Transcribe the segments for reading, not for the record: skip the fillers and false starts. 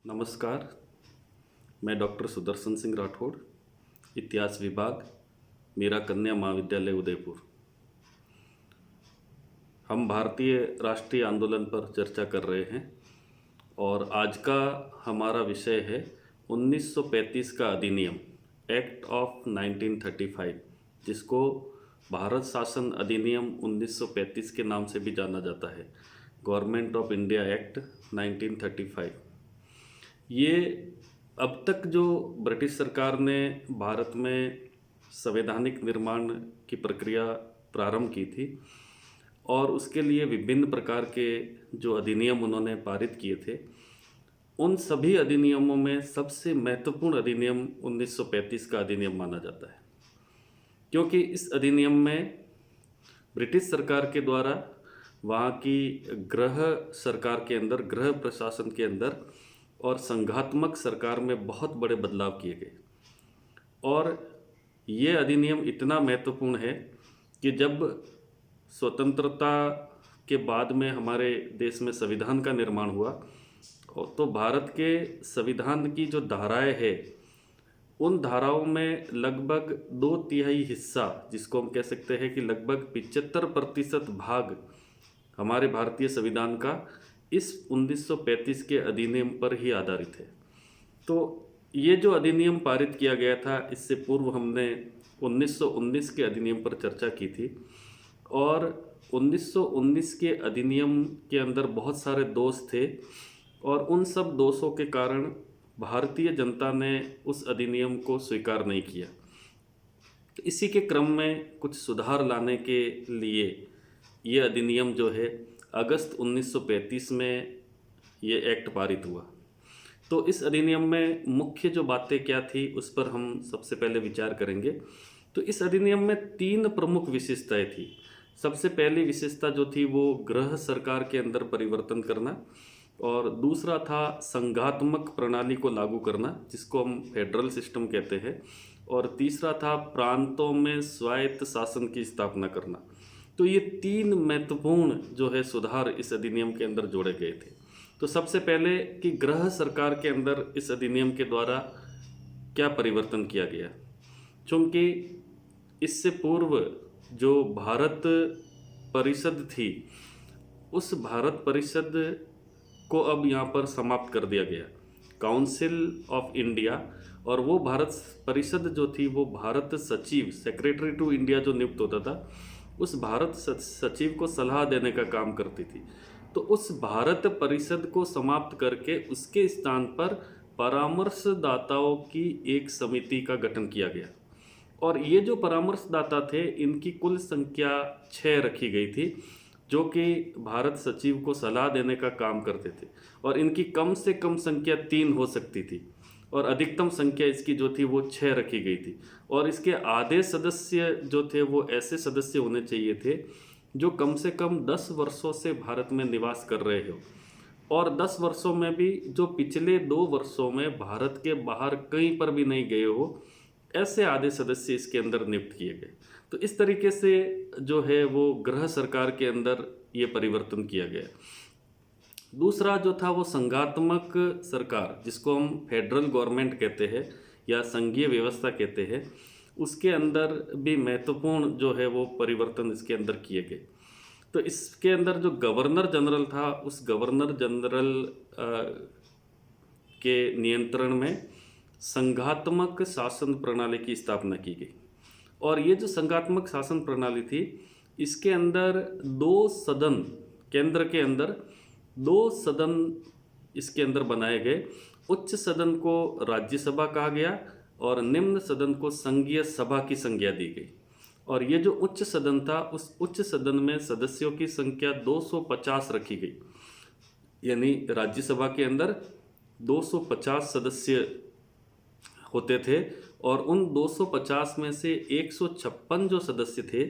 नमस्कार। मैं डॉक्टर सुदर्शन सिंह राठौड़, इतिहास विभाग, मीरा कन्या महाविद्यालय उदयपुर। हम भारतीय राष्ट्रीय आंदोलन पर चर्चा कर रहे हैं और आज का हमारा विषय है 1935 का अधिनियम, एक्ट ऑफ 1935, जिसको भारत शासन अधिनियम 1935 के नाम से भी जाना जाता है, गवर्नमेंट ऑफ इंडिया एक्ट 1935। ये अब तक जो ब्रिटिश सरकार ने भारत में संवैधानिक निर्माण की प्रक्रिया प्रारंभ की थी और उसके लिए विभिन्न प्रकार के जो अधिनियम उन्होंने पारित किए थे, उन सभी अधिनियमों में सबसे महत्वपूर्ण अधिनियम 1935 का अधिनियम माना जाता है, क्योंकि इस अधिनियम में ब्रिटिश सरकार के द्वारा वहाँ की गृह सरकार के अंदर, गृह प्रशासन के अंदर और संघात्मक सरकार में बहुत बड़े बदलाव किए गए। और ये अधिनियम इतना महत्वपूर्ण है कि जब स्वतंत्रता के बाद में हमारे देश में संविधान का निर्माण हुआ तो भारत के संविधान की जो धाराएं हैं, उन धाराओं में लगभग 2/3 हिस्सा, जिसको हम कह सकते हैं कि लगभग 75% भाग हमारे भारतीय संविधान का इस 1935 के अधिनियम पर ही आधारित है। तो ये जो अधिनियम पारित किया गया था, इससे पूर्व हमने 1919 के अधिनियम पर चर्चा की थी और 1919 के अधिनियम के अंदर बहुत सारे दोष थे और उन सब दोषों के कारण भारतीय जनता ने उस अधिनियम को स्वीकार नहीं किया। तो इसी के क्रम में कुछ सुधार लाने के लिए ये अधिनियम जो है अगस्त 1935 में ये एक्ट पारित हुआ। तो इस अधिनियम में मुख्य जो बातें क्या थी उस पर हम सबसे पहले विचार करेंगे। तो इस अधिनियम में 3 प्रमुख विशेषताएं थी। सबसे पहली विशेषता जो थी वो गृह सरकार के अंदर परिवर्तन करना, और दूसरा था संघात्मक प्रणाली को लागू करना, जिसको हम फेडरल सिस्टम कहते हैं, और तीसरा था प्रांतों में स्वायत्त शासन की स्थापना करना। तो ये 3 महत्वपूर्ण जो है सुधार इस अधिनियम के अंदर जोड़े गए थे। तो सबसे पहले कि गृह सरकार के अंदर इस अधिनियम के द्वारा क्या परिवर्तन किया गया, क्योंकि इससे पूर्व जो भारत परिषद थी, उस भारत परिषद को अब यहाँ पर समाप्त कर दिया गया, काउंसिल ऑफ इंडिया। और वो भारत परिषद जो थी वो भारत सचिव, सेक्रेटरी टू इंडिया जो नियुक्त होता था, उस भारत सचिव को सलाह देने का काम करती थी। तो उस भारत परिषद को समाप्त करके उसके स्थान पर परामर्शदाताओं की एक समिति का गठन किया गया। और ये जो परामर्शदाता थे, इनकी कुल संख्या 6 रखी गई थी, जो कि भारत सचिव को सलाह देने का काम करते थे। और इनकी कम से कम संख्या 3 हो सकती थी और अधिकतम संख्या इसकी जो थी वो 6 रखी गई थी। और इसके आधे सदस्य जो थे वो ऐसे सदस्य होने चाहिए थे जो कम से कम 10 वर्षों से भारत में निवास कर रहे हो, और 10 वर्षों में भी जो पिछले 2 वर्षों में भारत के बाहर कहीं पर भी नहीं गए हो, ऐसे आधे सदस्य इसके अंदर नियुक्त किए गए। तो इस तरीके से जो है वो गृह सरकार के अंदर ये परिवर्तन किया गया। दूसरा जो था वो संघात्मक सरकार, जिसको हम फेडरल गवर्नमेंट कहते हैं या संघीय व्यवस्था कहते हैं, उसके अंदर भी महत्वपूर्ण जो है वो परिवर्तन इसके अंदर किए गए। तो इसके अंदर जो गवर्नर जनरल था, उस गवर्नर जनरल के नियंत्रण में संघात्मक शासन प्रणाली की स्थापना की गई। और ये जो संघात्मक शासन प्रणाली थी, इसके अंदर 2 सदन, केंद्र के अंदर 2 सदन इसके अंदर बनाए गए। उच्च सदन को राज्यसभा कहा गया और निम्न सदन को संघीय सभा की संज्ञा दी गई। और ये जो उच्च सदन था, उस उच्च सदन में सदस्यों की संख्या 250 रखी गई, यानी राज्यसभा के अंदर 250 सदस्य होते थे। और उन 250 में से 156 जो सदस्य थे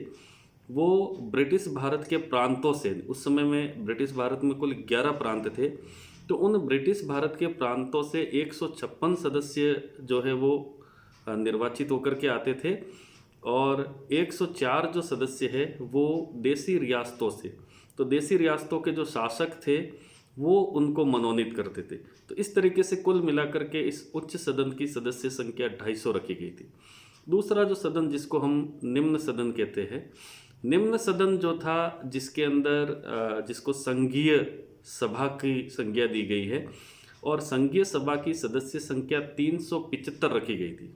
वो ब्रिटिश भारत के प्रांतों से, उस समय में ब्रिटिश भारत में कुल 11 प्रांत थे, तो उन ब्रिटिश भारत के प्रांतों से 156 सदस्य जो है वो निर्वाचित होकर के आते थे। और 104 जो सदस्य है वो देसी रियासतों से, तो देसी रियासतों के जो शासक थे वो उनको मनोनीत करते थे। तो इस तरीके से कुल मिलाकर के इस उच्च सदन की सदस्य संख्या 250 रखी गई थी। दूसरा जो सदन जिसको हम निम्न सदन कहते हैं, निम्न सदन जो था जिसके अंदर जिसको संघीय सभा की संज्ञा दी गई है, और संघीय सभा की सदस्य संख्या 375 रखी गई थी।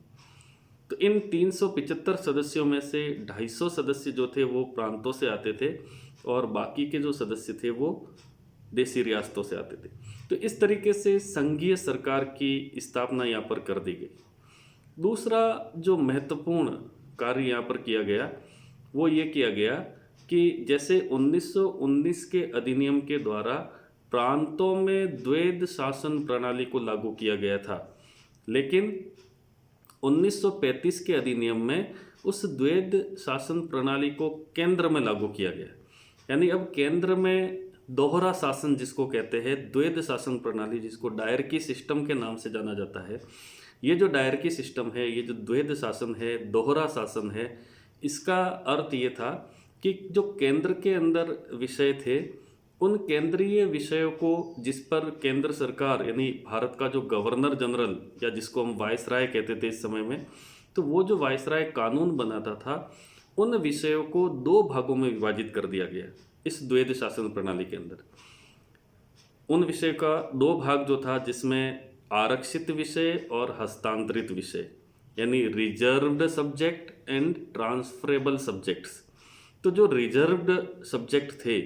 तो इन 375 सदस्यों में से 250 सदस्य जो थे वो प्रांतों से आते थे, और बाकी के जो सदस्य थे वो देसी रियासतों से आते थे। तो इस तरीके से संघीय सरकार की स्थापना यहाँ पर कर दी गई। दूसरा जो महत्वपूर्ण कार्य यहाँ पर किया गया वो ये किया गया कि जैसे 1919 के अधिनियम के द्वारा प्रांतों में द्वैध शासन प्रणाली को लागू किया गया था, लेकिन 1935 के अधिनियम में उस द्वैध शासन प्रणाली को केंद्र में लागू किया गया। यानी अब केंद्र में दोहरा शासन जिसको कहते हैं, द्वैध शासन प्रणाली जिसको डायरकी सिस्टम के नाम से जाना जाता है, ये जो डायरकी सिस्टम है, ये जो द्वैध शासन है, दोहरा शासन है, इसका अर्थ ये था कि जो केंद्र के अंदर विषय थे उन केंद्रीय विषयों को जिस पर केंद्र सरकार यानी भारत का जो गवर्नर जनरल या जिसको हम वायसराय कहते थे इस समय में, तो वो जो वायसराय कानून बनाता था उन विषयों को 2 भागों में विभाजित कर दिया गया इस द्वैध शासन प्रणाली के अंदर। उन विषय का 2 भाग जो था जिसमें आरक्षित विषय और हस्तांतरित विषय यानी reserved subject and transferable subjects. तो जो रिजर्व्ड सब्जेक्ट थे,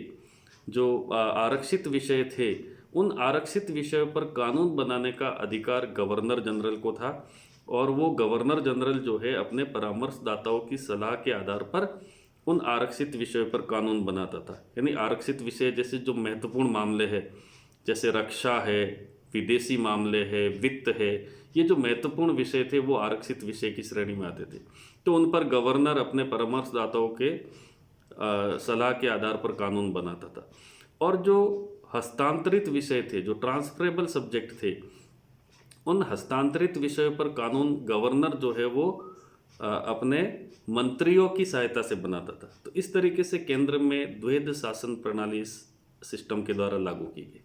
जो आरक्षित विषय थे, उन आरक्षित विषयों पर कानून बनाने का अधिकार गवर्नर जनरल को था, और वो गवर्नर जनरल जो है अपने परामर्शदाताओं की सलाह के आधार पर उन आरक्षित विषयों पर कानून बनाता था। यानी आरक्षित विषय जैसे जो महत्वपूर्ण मामले हैं, जैसे रक्षा है, विदेशी मामले है, वित्त है, ये जो महत्वपूर्ण विषय थे वो आरक्षित विषय की श्रेणी में आते थे। तो उन पर गवर्नर अपने परामर्शदाताओं के सलाह के आधार पर कानून बनाता था। और जो हस्तांतरित विषय थे, जो ट्रांसफरेबल सब्जेक्ट थे, उन हस्तांतरित विषयों पर कानून गवर्नर जो है वो अपने मंत्रियों की सहायता से बनाता था। तो इस तरीके से केंद्र में द्वैध शासन प्रणाली इस सिस्टम के द्वारा लागू की गई।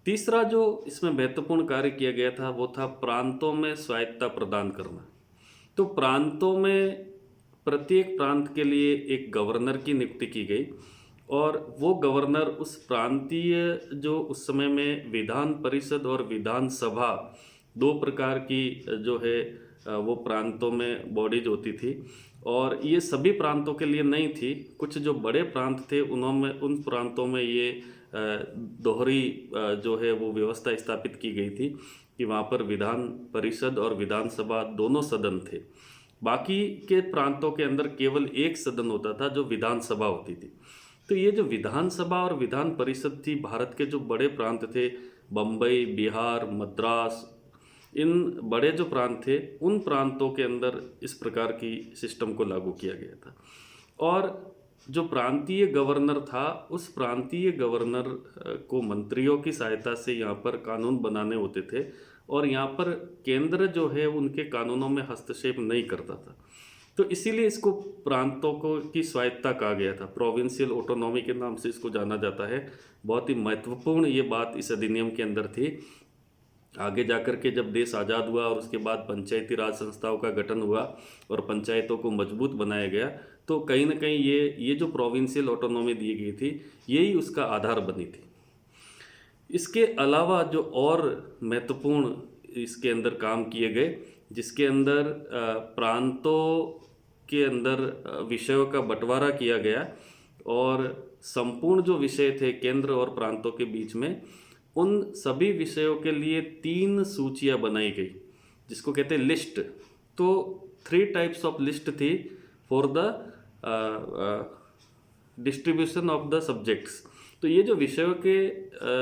तीसरा जो इसमें महत्वपूर्ण कार्य किया गया था वो था प्रांतों में स्वायत्तता प्रदान करना। तो प्रांतों में प्रत्येक प्रांत के लिए एक गवर्नर की नियुक्ति की गई, और वो गवर्नर उस प्रांतीय जो उस समय में विधान परिषद और विधानसभा 2 प्रकार की जो है वो प्रांतों में बॉडीज होती थी, और ये सभी प्रांतों के लिए नहीं थी। कुछ जो बड़े प्रांत थे उन प्रांतों में ये दोहरी जो है वो व्यवस्था स्थापित की गई थी कि वहाँ पर विधान परिषद और विधानसभा दोनों सदन थे। बाकी के प्रांतों के अंदर केवल एक सदन होता था जो विधानसभा होती थी। तो ये जो विधानसभा और विधान परिषद थी, भारत के जो बड़े प्रांत थे, बम्बई, बिहार, मद्रास, इन बड़े जो प्रांत थे उन प्रांतों के अंदर इस प्रकार की सिस्टम को लागू किया गया था। और जो प्रांतीय गवर्नर था, उस प्रांतीय गवर्नर को मंत्रियों की सहायता से यहाँ पर कानून बनाने होते थे, और यहाँ पर केंद्र जो है उनके कानूनों में हस्तक्षेप नहीं करता था। तो इसीलिए इसको प्रांतों को की स्वायत्तता कहा गया था, प्रोविंशियल ऑटोनॉमी के नाम से इसको जाना जाता है। बहुत ही महत्वपूर्ण ये बात इस अधिनियम के अंदर थी। आगे जाकर के जब देश आज़ाद हुआ और उसके बाद पंचायती राज संस्थाओं का गठन हुआ और पंचायतों को मजबूत बनाया गया, तो कहीं ना कहीं ये जो प्रोविंशियल ऑटोनॉमी दी गई थी यही उसका आधार बनी थी। इसके अलावा जो और महत्वपूर्ण इसके अंदर काम किए गए, जिसके अंदर प्रांतों के अंदर विषयों का बंटवारा किया गया, और संपूर्ण जो विषय थे केंद्र और प्रांतों के बीच में, उन सभी विषयों के लिए 3 सूचियां बनाई गई जिसको कहते हैं लिस्ट। तो 3 टाइप्स ऑफ लिस्ट थी for the distribution of the subjects. तो ये जो विषयों के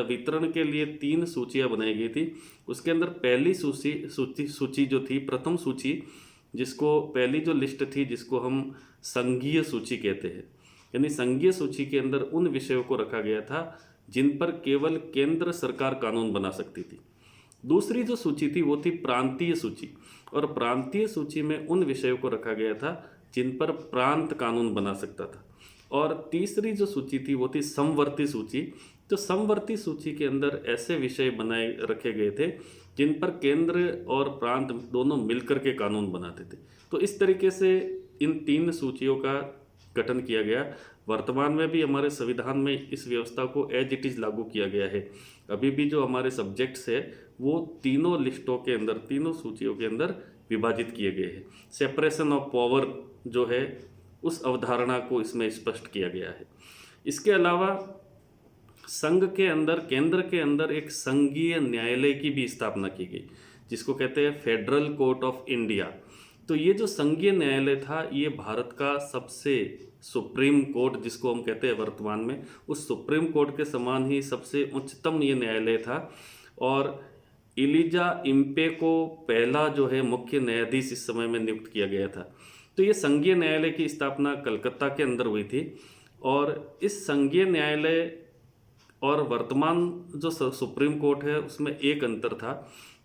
वितरण के लिए 3 सूचियां बनाई गई थी, उसके अंदर पहली सूची जो थी, प्रथम सूची, जिसको पहली जो लिस्ट थी जिसको हम संघीय सूची कहते हैं, यानी संघीय सूची के अंदर उन विषयों को रखा गया था जिन पर केवल केंद्र सरकार कानून बना सकती थी। दूसरी जो सूची थी वो थी प्रांतीय सूची, और प्रांतीय सूची में उन विषयों को रखा गया था जिन पर प्रांत कानून बना सकता था। और तीसरी जो सूची थी वो थी समवर्ती सूची, तो समवर्ती सूची के अंदर ऐसे विषय बनाए रखे गए थे जिन पर केंद्र और प्रांत दोनों मिलकर के कानून बनाते थे। तो इस तरीके से इन 3 सूचियों का गठन किया गया। वर्तमान में भी हमारे संविधान में इस व्यवस्था को एज इट इज़ लागू किया गया है। अभी भी जो हमारे सब्जेक्ट्स है वो तीनों लिस्टों के अंदर, तीनों सूचियों के अंदर विभाजित किए गए हैं। सेपरेशन ऑफ पावर जो है उस अवधारणा को इसमें स्पष्ट किया गया है। इसके अलावा संघ के अंदर, केंद्र के अंदर एक संघीय न्यायालय की भी स्थापना की गई जिसको कहते हैं फेडरल कोर्ट ऑफ इंडिया। तो ये जो संघीय न्यायालय था ये भारत का सबसे सुप्रीम कोर्ट जिसको हम कहते हैं वर्तमान में, उस सुप्रीम कोर्ट के समान ही सबसे उच्चतम ये न्यायालय था। और इलिजा इम्पे को पहला जो है मुख्य न्यायाधीश इस समय में नियुक्त किया गया था। तो ये संघीय न्यायालय की स्थापना कलकत्ता के अंदर हुई थी। और इस संघीय न्यायालय और वर्तमान जो सुप्रीम कोर्ट है उसमें एक अंतर था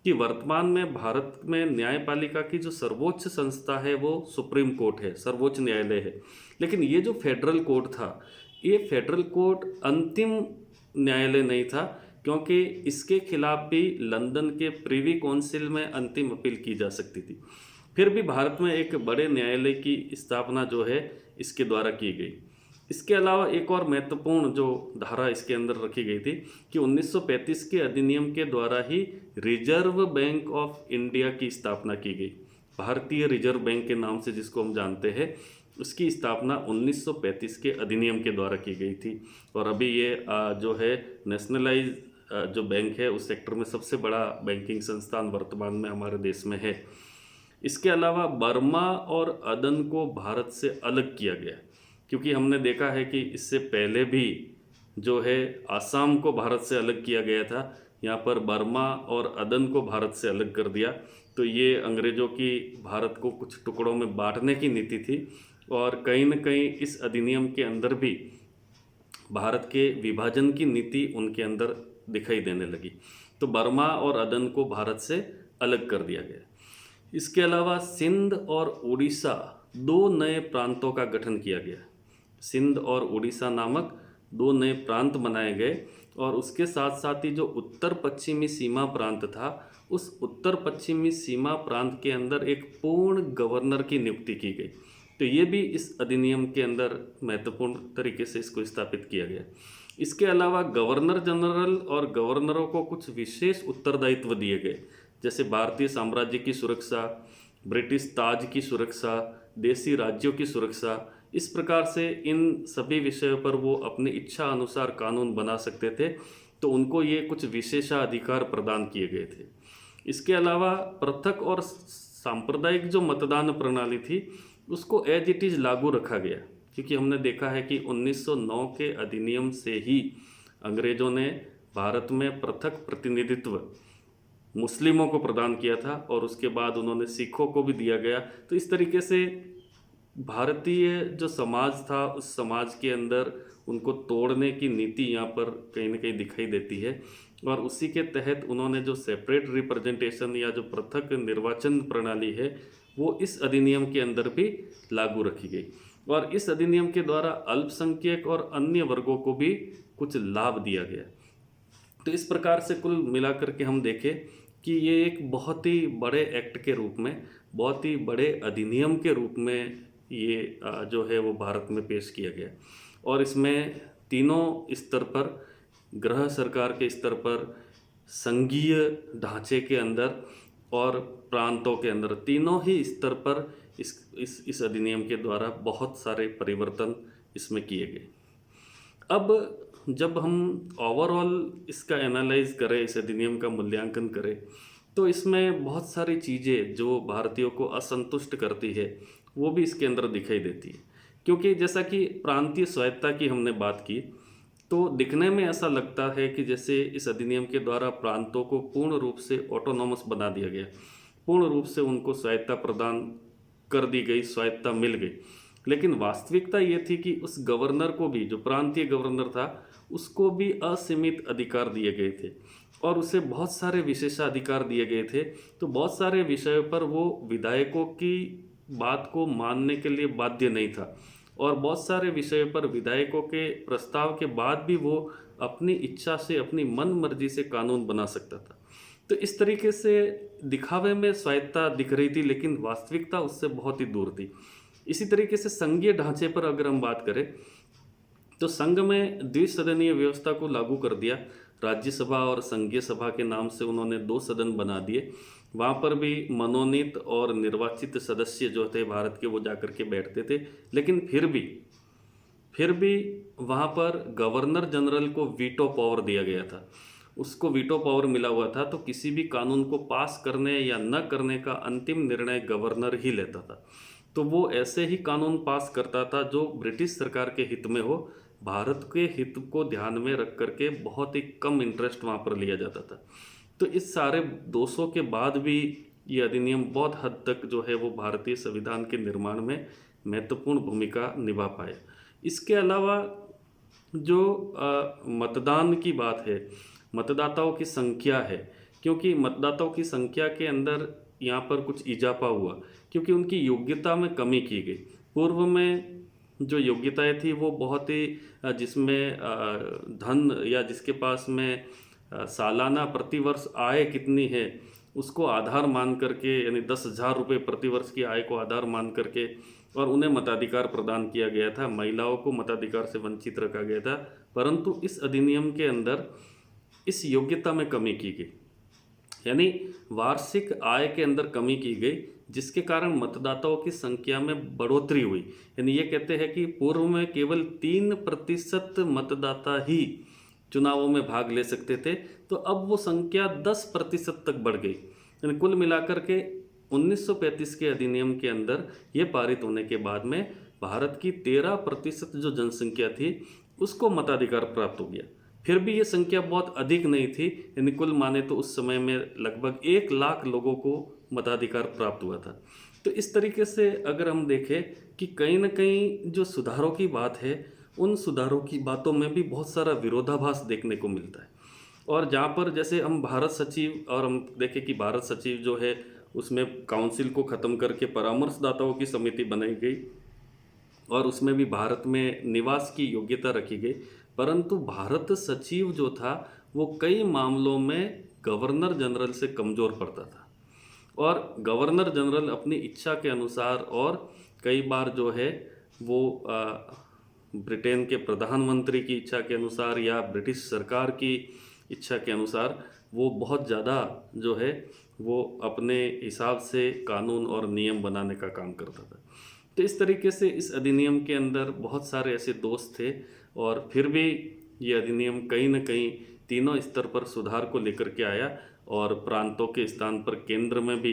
कि वर्तमान में भारत में न्यायपालिका की जो सर्वोच्च संस्था है वो सुप्रीम कोर्ट है, सर्वोच्च न्यायालय है। लेकिन ये जो फेडरल कोर्ट था, ये फेडरल कोर्ट अंतिम न्यायालय नहीं था, क्योंकि इसके खिलाफ भी लंदन के प्रिवी काउंसिल में अंतिम अपील की जा सकती थी। फिर भी भारत में एक बड़े न्यायालय की स्थापना जो है इसके द्वारा की गई। इसके अलावा एक और महत्वपूर्ण जो धारा इसके अंदर रखी गई थी कि 1935 के अधिनियम के द्वारा ही रिजर्व बैंक ऑफ इंडिया की स्थापना की गई। भारतीय रिजर्व बैंक के नाम से जिसको हम जानते हैं, उसकी स्थापना 1935 के अधिनियम के द्वारा की गई थी। और अभी ये जो है नेशनलाइज जो बैंक है उस सेक्टर में सबसे बड़ा बैंकिंग संस्थान वर्तमान में हमारे देश में है। इसके अलावा बर्मा और अदन को भारत से अलग किया गया, क्योंकि हमने देखा है कि इससे पहले भी जो है आसाम को भारत से अलग किया गया था, यहाँ पर बर्मा और अदन को भारत से अलग कर दिया। तो ये अंग्रेज़ों की भारत को कुछ टुकड़ों में बांटने की नीति थी। और कहीं न कहीं इस अधिनियम के अंदर भी भारत के विभाजन की नीति उनके अंदर दिखाई देने लगी। तो बर्मा और अदन को भारत से अलग कर दिया गया। इसके अलावा सिंध और उड़ीसा 2 नए प्रांतों का गठन किया गया। सिंध और उड़ीसा नामक 2 नए प्रांत बनाए गए। और उसके साथ साथ ही जो उत्तर पश्चिमी सीमा प्रांत था, उस उत्तर पश्चिमी सीमा प्रांत के अंदर एक पूर्ण गवर्नर की नियुक्ति की गई। तो ये भी इस अधिनियम के अंदर महत्वपूर्ण तरीके से इसको स्थापित किया गया। इसके अलावा गवर्नर जनरल और गवर्नरों को कुछ विशेष उत्तरदायित्व दिए गए, जैसे भारतीय साम्राज्य की सुरक्षा, ब्रिटिश ताज की सुरक्षा, देसी राज्यों की सुरक्षा। इस प्रकार से इन सभी विषयों पर वो अपनी इच्छा अनुसार कानून बना सकते थे। तो उनको ये कुछ विशेषाधिकार प्रदान किए गए थे। इसके अलावा पृथक और सांप्रदायिक जो मतदान प्रणाली थी उसको एज इट इज़ लागू रखा गया, क्योंकि हमने देखा है कि 1909 के अधिनियम से ही अंग्रेज़ों ने भारत में पृथक प्रतिनिधित्व मुस्लिमों को प्रदान किया था और उसके बाद उन्होंने सिखों को भी दिया गया। तो इस तरीके से भारतीय जो समाज था उस समाज के अंदर उनको तोड़ने की नीति यहाँ पर कहीं ना कहीं दिखाई देती है। और उसी के तहत उन्होंने जो सेपरेट रिप्रेजेंटेशन या जो पृथक निर्वाचन प्रणाली है वो इस अधिनियम के अंदर भी लागू रखी गई। और इस अधिनियम के द्वारा अल्पसंख्यक और अन्य वर्गों को भी कुछ लाभ दिया गया। तो इस प्रकार से कुल मिलाकर के हम देखें कि ये एक बहुत ही बड़े एक्ट के रूप में, बहुत ही बड़े अधिनियम के रूप में ये जो है वो भारत में पेश किया गया। और इसमें तीनों स्तर पर, गृह सरकार के स्तर पर, संघीय ढांचे के अंदर और प्रांतों के अंदर, तीनों ही स्तर पर इस अधिनियम के द्वारा बहुत सारे परिवर्तन इसमें किए गए। अब जब हम ओवरऑल इसका एनालाइज करें, इस अधिनियम का मूल्यांकन करें, तो इसमें बहुत सारी चीज़ें जो भारतीयों को असंतुष्ट करती है वो भी इसके अंदर दिखाई देती है। क्योंकि जैसा कि प्रांतीय स्वायत्तता की हमने बात की, तो दिखने में ऐसा लगता है कि जैसे इस अधिनियम के द्वारा प्रांतों को पूर्ण रूप से ऑटोनॉमस बना दिया गया, पूर्ण रूप से उनको स्वायत्तता प्रदान कर दी गई, स्वायत्तता मिल गई। लेकिन वास्तविकता ये थी कि उस गवर्नर को भी, जो प्रांतीय गवर्नर था, उसको भी असीमित अधिकार दिए गए थे और उसे बहुत सारे विशेषाधिकार दिए गए थे। तो बहुत सारे विषयों पर वो विधायकों की बात को मानने के लिए बाध्य नहीं था और बहुत सारे विषयों पर विधायकों के प्रस्ताव के बाद भी वो अपनी इच्छा से, अपनी मन मर्जी से कानून बना सकता था। तो इस तरीके से दिखावे में स्वायत्तता दिख रही थी, लेकिन वास्तविकता उससे बहुत ही दूर थी। इसी तरीके से संघीय ढांचे पर अगर हम बात करें, तो संघ में द्विसदनीय व्यवस्था को लागू कर दिया। राज्यसभा और संघीय सभा के नाम से उन्होंने 2 सदन बना दिए। वहाँ पर भी मनोनीत और निर्वाचित सदस्य जो थे भारत के, वो जाकर के बैठते थे। लेकिन फिर भी वहाँ पर गवर्नर जनरल को वीटो पावर दिया गया था। उसको वीटो पावर मिला हुआ था, तो किसी भी कानून को पास करने या न करने का अंतिम निर्णय गवर्नर ही लेता था। तो वो ऐसे ही कानून पास करता था जो ब्रिटिश सरकार के हित में हो, भारत के हित को ध्यान में रख करके बहुत ही कम इंटरेस्ट वहाँ पर लिया जाता था। तो इस सारे दोषों के बाद भी ये अधिनियम बहुत हद तक जो है वो भारतीय संविधान के निर्माण में महत्वपूर्ण भूमिका निभा पाए। इसके अलावा जो मतदान की बात है, मतदाताओं की संख्या है, क्योंकि मतदाताओं की संख्या के अंदर यहाँ पर कुछ इजाफा हुआ, क्योंकि उनकी योग्यता में कमी की गई। पूर्व में जो योग्यताएं थी वो बहुत ही जिसमें धन या जिसके पास में सालाना प्रतिवर्ष आय कितनी है उसको आधार मान करके, यानी 10,000 रुपये प्रतिवर्ष की आय को आधार मान करके और उन्हें मताधिकार प्रदान किया गया था। महिलाओं को मताधिकार से वंचित रखा गया था। परंतु इस अधिनियम के अंदर इस योग्यता में कमी की गई, यानी वार्षिक आय के अंदर कमी की गई, जिसके कारण मतदाताओं की संख्या में बढ़ोतरी हुई। यानी ये कहते हैं कि पूर्व में केवल 3% मतदाता ही चुनावों में भाग ले सकते थे, तो अब वो संख्या 10% तक बढ़ गई। यानी कुल मिलाकर के 1935 के अधिनियम के अंदर ये पारित होने के बाद में भारत की 13% जो जनसंख्या थी उसको मताधिकार प्राप्त हो गया। फिर भी ये संख्या बहुत अधिक नहीं थी, यानी कुल माने तो उस समय में लगभग 1 लाख लोगों को मताधिकार प्राप्त हुआ था। तो इस तरीके से अगर हम देखें कि कहीं ना कहीं जो सुधारों की बात है, उन सुधारों की बातों में भी बहुत सारा विरोधाभास देखने को मिलता है। और जहाँ पर जैसे हम भारत सचिव, और हम देखें कि भारत सचिव जो है उसमें काउंसिल को ख़त्म करके परामर्शदाताओं की समिति बनाई गई और उसमें भी भारत में निवास की योग्यता रखी गई। परंतु भारत सचिव जो था वो कई मामलों में गवर्नर जनरल से कमज़ोर पड़ता था, और गवर्नर जनरल अपनी इच्छा के अनुसार और कई बार जो है वो ब्रिटेन के प्रधानमंत्री की इच्छा के अनुसार या ब्रिटिश सरकार की इच्छा के अनुसार वो बहुत ज़्यादा जो है वो अपने हिसाब से कानून और नियम बनाने का काम करता था। तो इस तरीके से इस अधिनियम के अंदर बहुत सारे ऐसे दोष थे, और फिर भी ये अधिनियम कहीं न कहीं तीनों स्तर पर सुधार को लेकर के आया, और प्रांतों के स्थान पर केंद्र में भी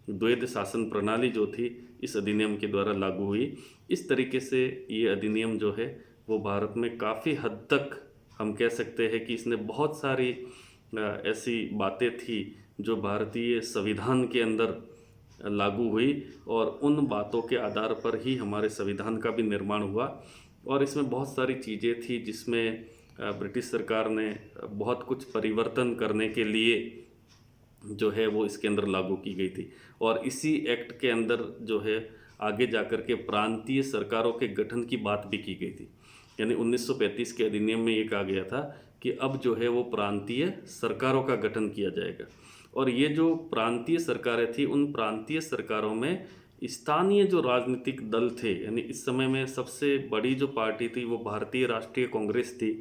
द्वैध शासन प्रणाली जो थी इस अधिनियम के द्वारा लागू हुई। इस तरीके से ये अधिनियम जो है वो भारत में काफ़ी हद तक हम कह सकते हैं कि इसने बहुत सारी ऐसी बातें थी जो भारतीय संविधान के अंदर लागू हुई, और उन बातों के आधार पर ही हमारे संविधान का भी निर्माण हुआ। और इसमें बहुत सारी चीज़ें थी जिसमें ब्रिटिश सरकार ने बहुत कुछ परिवर्तन करने के लिए जो है वो इसके अंदर लागू की गई थी। और इसी एक्ट के अंदर जो है आगे जाकर के प्रांतीय सरकारों के गठन की बात भी की गई थी। यानी 1935 के अधिनियम में ये कहा गया था कि अब जो है वो प्रांतीय सरकारों का गठन किया जाएगा, और ये जो प्रांतीय सरकारें थी उन प्रांतीय सरकारों में स्थानीय जो राजनीतिक दल थे, यानी इस समय में सबसे बड़ी जो पार्टी थी वो भारतीय राष्ट्रीय कांग्रेस थी।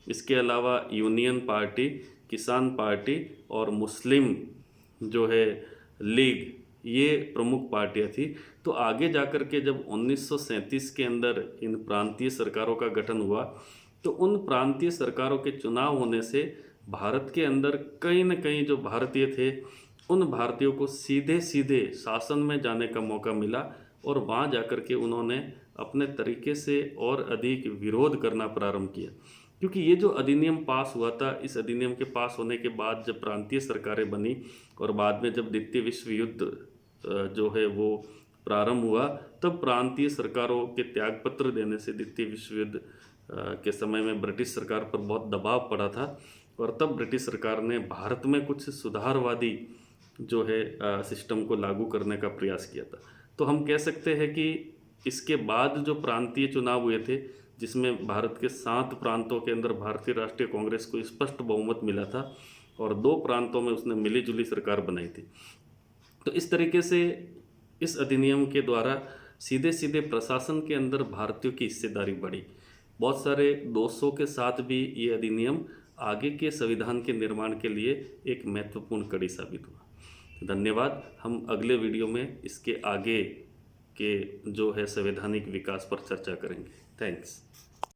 इसके अलावा यूनियन पार्टी, किसान पार्टी और मुस्लिम जो है लीग, ये प्रमुख पार्टियां थी। तो आगे जाकर के जब 1937 के अंदर इन प्रांतीय सरकारों का गठन हुआ, तो उन प्रांतीय सरकारों के चुनाव होने से भारत के अंदर कहीं न कहीं जो भारतीय थे उन भारतीयों को सीधे सीधे शासन में जाने का मौका मिला, और वहाँ जाकर के उन्होंने अपने तरीके से और अधिक विरोध करना प्रारंभ किया। क्योंकि ये जो अधिनियम पास हुआ था, इस अधिनियम के पास होने के बाद जब प्रांतीय सरकारें बनी और बाद में जब द्वितीय विश्व युद्ध जो है वो प्रारंभ हुआ, तब प्रांतीय सरकारों के त्यागपत्र देने से द्वितीय विश्व युद्ध के समय में ब्रिटिश सरकार पर बहुत दबाव पड़ा था, और तब ब्रिटिश सरकार ने भारत में कुछ सुधारवादी जो है सिस्टम को लागू करने का प्रयास किया था। तो हम कह सकते हैं कि इसके बाद जो प्रांतीय चुनाव हुए थे, जिसमें भारत के 7 प्रांतों के अंदर भारतीय राष्ट्रीय कांग्रेस को स्पष्ट बहुमत मिला था और 2 प्रांतों में उसने मिलीजुली सरकार बनाई थी। तो इस तरीके से इस अधिनियम के द्वारा सीधे सीधे प्रशासन के अंदर भारतीयों की हिस्सेदारी बढ़ी। बहुत सारे दोषों के साथ भी ये अधिनियम आगे के संविधान के निर्माण के लिए एक महत्वपूर्ण कड़ी साबित हुआ। धन्यवाद। हम अगले वीडियो में इसके आगे के जो है संवैधानिक विकास पर चर्चा करेंगे। थैंक्स।